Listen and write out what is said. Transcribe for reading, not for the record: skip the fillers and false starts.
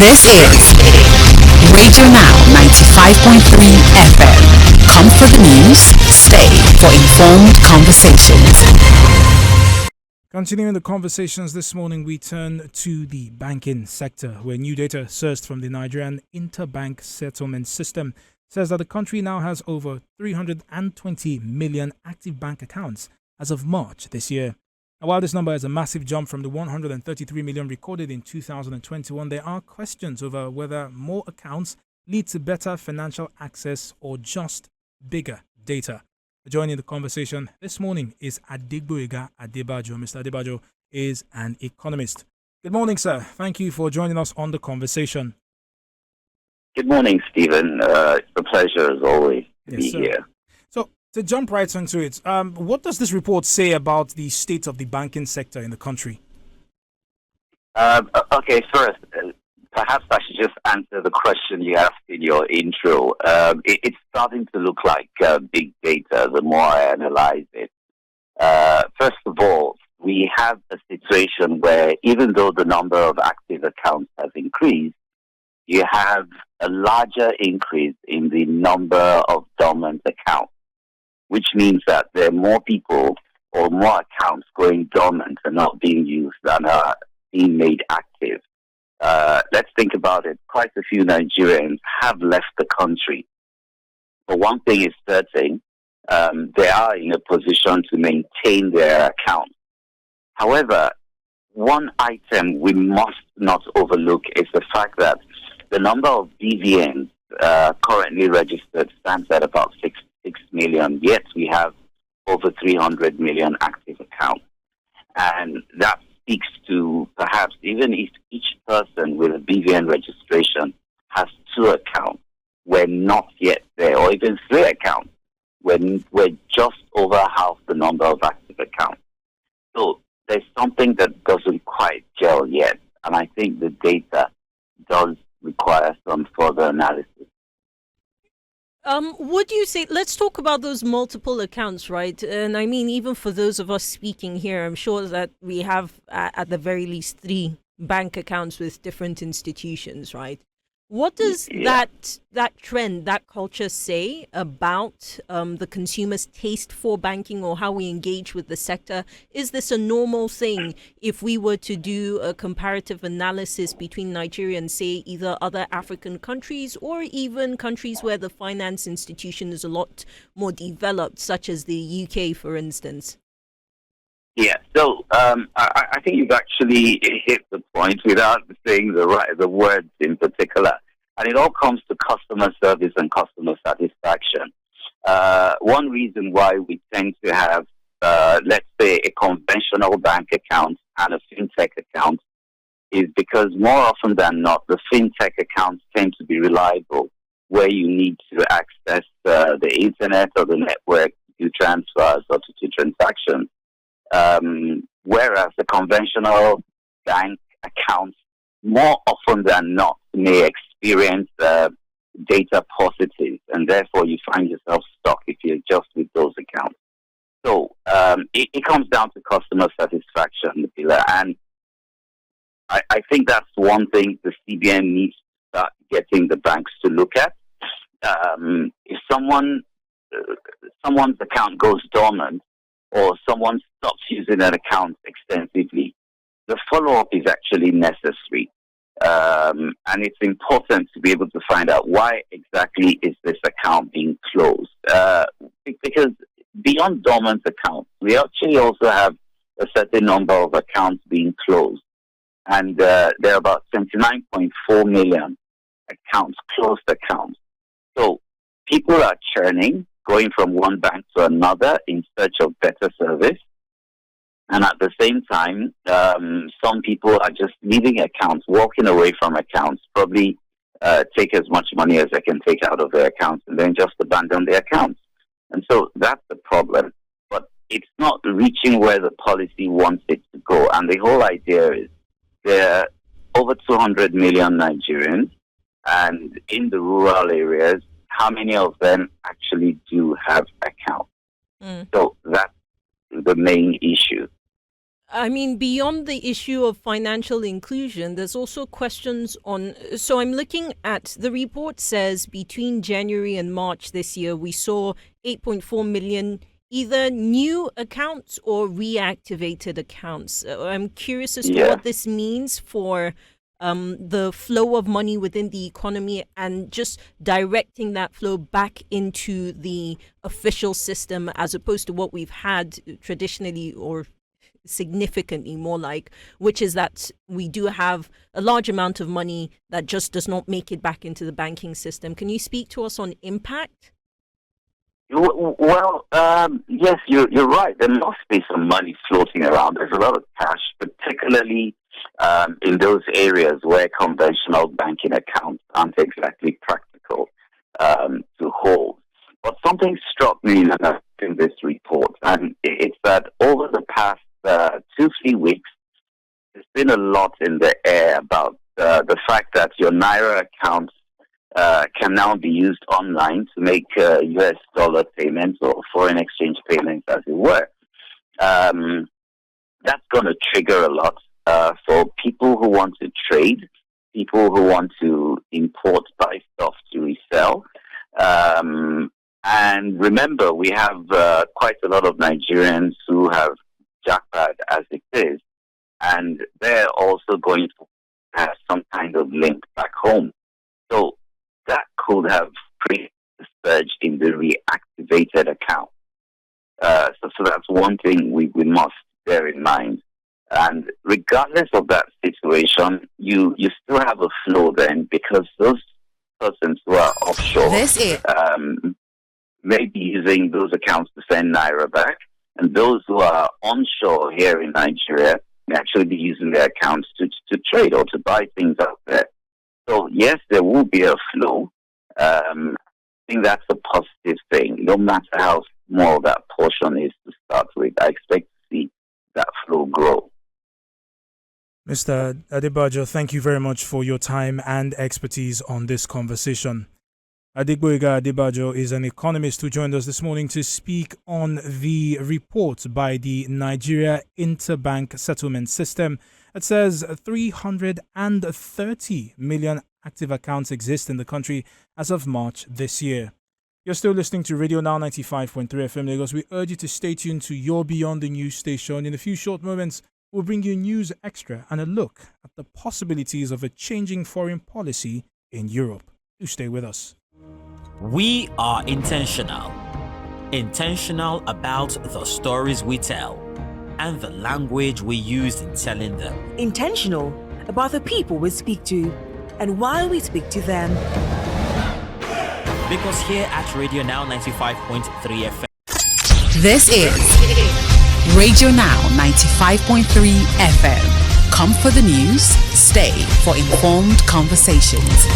This is Radio Now 95.3 FM. Come for the news, stay for informed conversations. Continuing the conversations this morning, we turn to the banking sector, where new data sourced from the Nigerian Interbank Settlement System says that the country now has over 320 million active bank accounts as of March this year. Now, while this number is a massive jump from the 133 million recorded in 2021, there are questions over whether more accounts lead to better financial access or just bigger data. Joining the conversation this morning is Adegboyega Adebajo. Mr. Adebajo is an economist. Good morning, sir. Thank you for joining us on the conversation. Good morning, Stephen. It's a pleasure, as always, to be here. So, to jump right into it, what does this report say about the state of the banking sector in the country? Okay, first, perhaps I should just answer the question you asked in your intro. It's starting to look like big data the more I analyze it. First of all, we have a situation where even though the number of active accounts has increased, you have a larger increase in the number of dormant accounts, which means that there are more people or more accounts going dormant and not being used than are being made active. Let's think about it. Quite a few Nigerians have left the country. But one thing is certain, they are in a position to maintain their accounts. However, one item we must not overlook is the fact that the number of BVNs currently registered stands at about 6 million, yet we have over 300 million active accounts. And that speaks to perhaps even if each person with a BVN registration has 2 accounts, we're not yet there, or even 3 accounts, when we're just over half the number of active accounts. So there's something that doesn't quite gel yet, and I think the data does require some further analysis. Would you say, let's talk about those multiple accounts, right? And I mean, even for those of us speaking here, I'm sure that we have at the very least 3 bank accounts with different institutions, right? What does that trend, that culture say about the consumer's taste for banking or how we engage with the sector? Is this a normal thing if we were to do a comparative analysis between Nigeria and, say, either other African countries or even countries where the finance institution is a lot more developed, such as the UK, for instance? Yeah, so I think you've actually hit the point without saying the words in particular. And it all comes to customer service and customer satisfaction. One reason why we tend to have, let's say, a conventional bank account and a fintech account is because more often than not, the fintech accounts tend to be reliable, where you need to access the internet or the network to do transfers or to do transactions. Whereas the conventional bank accounts, more often than not, may experience data paucities, and therefore you find yourself stuck if you're just with those accounts. So it comes down to customer satisfaction, and I think that's one thing the CBN needs to start getting the banks to look at. If someone's account goes dormant, or someone stops using an account extensively, the follow-up is actually necessary. And it's important to be able to find out why exactly is this account being closed. Because beyond dormant accounts, we actually also have a certain number of accounts being closed. And there are about 29.4 million accounts, closed accounts. So people are churning, going from one bank to another in search of better service. And at the same time, some people are just leaving accounts, walking away from accounts, probably take as much money as they can take out of their accounts and then just abandon their accounts. And so that's the problem. But it's not reaching where the policy wants it to go. And the whole idea is there are over 200 million Nigerians, and in the rural areas, how many of them actually do have accounts? So that's the main issue. I mean, beyond the issue of financial inclusion, there's also questions on. So I'm looking at the report says between January and March this year, we saw 8.4 million either new accounts or reactivated accounts. I'm curious as to what this means for the flow of money within the economy and just directing that flow back into the official system as opposed to what we've had traditionally or significantly more like, which is that we do have a large amount of money that just does not make it back into the banking system. Can you speak to us on impact? Well, yes, you're right. There must be some money floating around. There's a lot of cash, particularly in those areas where conventional banking accounts aren't exactly practical to hold. But something struck me in this report, and it's that over the past 2-3 weeks, there's been a lot in the air about the fact that your Naira accounts can now be used online to make US dollar payments or foreign exchange payments, as it were. That's going to trigger a lot for people who want to trade, people who want to import, buy stuff to resell. And remember, we have quite a lot of Nigerians who have jackpot as it is, and they're also going to have some kind of link back home. So that could have created a surge in the reactivated account. So that's one thing we must bear in mind. And regardless of that situation, you still have a flow then, because those persons who are offshore may be using those accounts to send Naira back, and those who are onshore here in Nigeria may actually be using their accounts to trade or to buy things out there. So yes, there will be a flow. I think that's a positive thing. No matter how small that portion is to start with, I expect to see that flow grow. Mr. Adebajo, thank you very much for your time and expertise on this conversation. Adegboyega Adebajo is an economist who joined us this morning to speak on the report by the Nigeria Interbank Settlement System. It says 330 million active accounts exist in the country as of March this year. You're still listening to Radio Now 95.3 FM Lagos. We urge you to stay tuned to your Beyond the News station. In a few short moments, we'll bring you News Extra and a look at the possibilities of a changing foreign policy in Europe. Do stay with us. We are intentional about the stories we tell and the language we use in telling them. Intentional about the people we speak to and why we speak to them. Because here at Radio Now 95.3 FM. This is Radio Now 95.3 FM. Come for the news, stay for informed conversations.